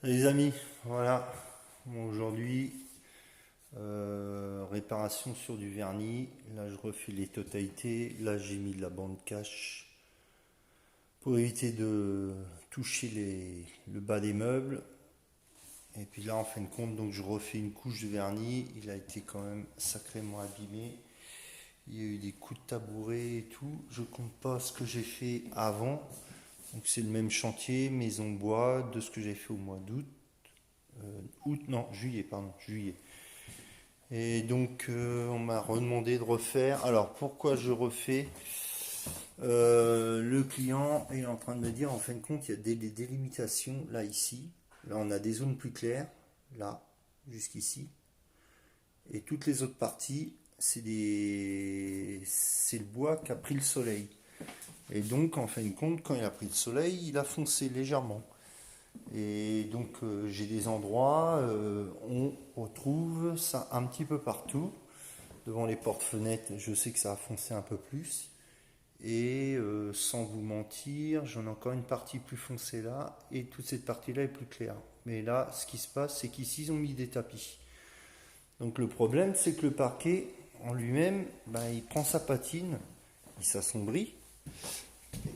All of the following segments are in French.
Les amis, voilà. Bon, aujourd'hui, réparation sur du vernis. Là, je refais les totalités. Là, j'ai mis de la bande cache pour éviter de toucher le bas des meubles. Et puis là, en fin de compte, donc je refais une couche de vernis. Il a été quand même sacrément abîmé. Il y a eu des coups de tabouret et tout. Je compte pas ce que j'ai fait avant. Donc c'est le même chantier, maison bois, de ce que j'ai fait au mois d'août. Août, non, juillet, pardon, juillet. Et donc, on m'a redemandé de refaire. Alors, pourquoi je refais? Le client est en train de me dire, en fin de compte, il y a des délimitations là, ici. Là, on a des zones plus claires, là, jusqu'ici. Et toutes les autres parties, c'est le bois qui a pris le soleil. Et donc, en fin de compte, quand il a pris le soleil, il a foncé légèrement. Et donc j'ai des endroits, on retrouve ça un petit peu partout. Devant les portes-fenêtres, je sais que ça a foncé un peu plus. Et sans vous mentir, j'en ai encore une partie plus foncée là. Et toute cette partie-là est plus claire. Mais là, ce qui se passe, c'est qu'ici, ils ont mis des tapis. Donc le problème, c'est que le parquet en lui-même, ben, il prend sa patine, il s'assombrit.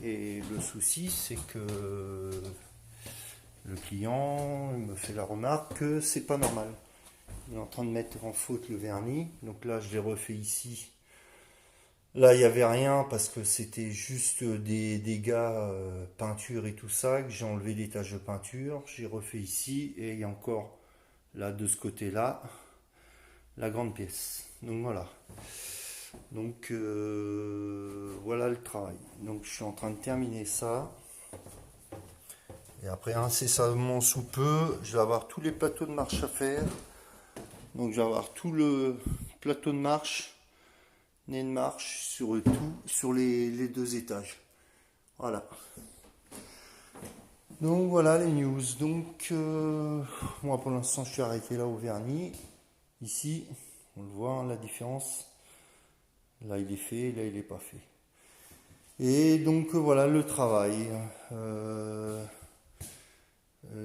Et le souci, c'est que le client me fait la remarque que c'est pas normal. Il est en train de mettre en faute le vernis. Donc là, je l'ai refait ici. Là, il n'y avait rien parce que c'était juste des dégâts peinture et tout ça. Que j'ai enlevé des taches de peinture. J'ai refait ici. Et il y a encore là, de ce côté-là, la grande pièce. Donc voilà. Donc voilà le travail. Donc je suis en train de terminer ça. Et après, incessamment sous peu, je vais avoir tous les plateaux de marche à faire. Donc je vais avoir tout le plateau de marche, nez de marche sur tout, sur les deux étages. Voilà. Donc voilà les news. Donc moi pour l'instant je suis arrêté là au vernis. Ici, on le voit hein, la différence. Là il est fait, là il n'est pas fait. Et donc voilà le travail. Euh,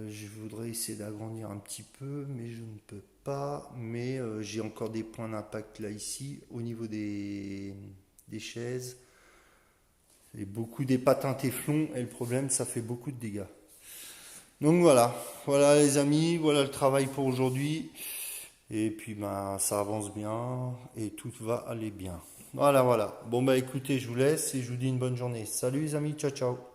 je voudrais essayer d'agrandir un petit peu, mais je ne peux pas. Mais j'ai encore des points d'impact là ici, au niveau des chaises. Et beaucoup des patins téflon, et le problème, ça fait beaucoup de dégâts. Donc voilà, voilà les amis, voilà le travail pour aujourd'hui. Et puis ben, ça avance bien, et tout va aller bien. Voilà, voilà. Bon bah écoutez, je vous laisse et je vous dis une bonne journée. Salut les amis, ciao ciao.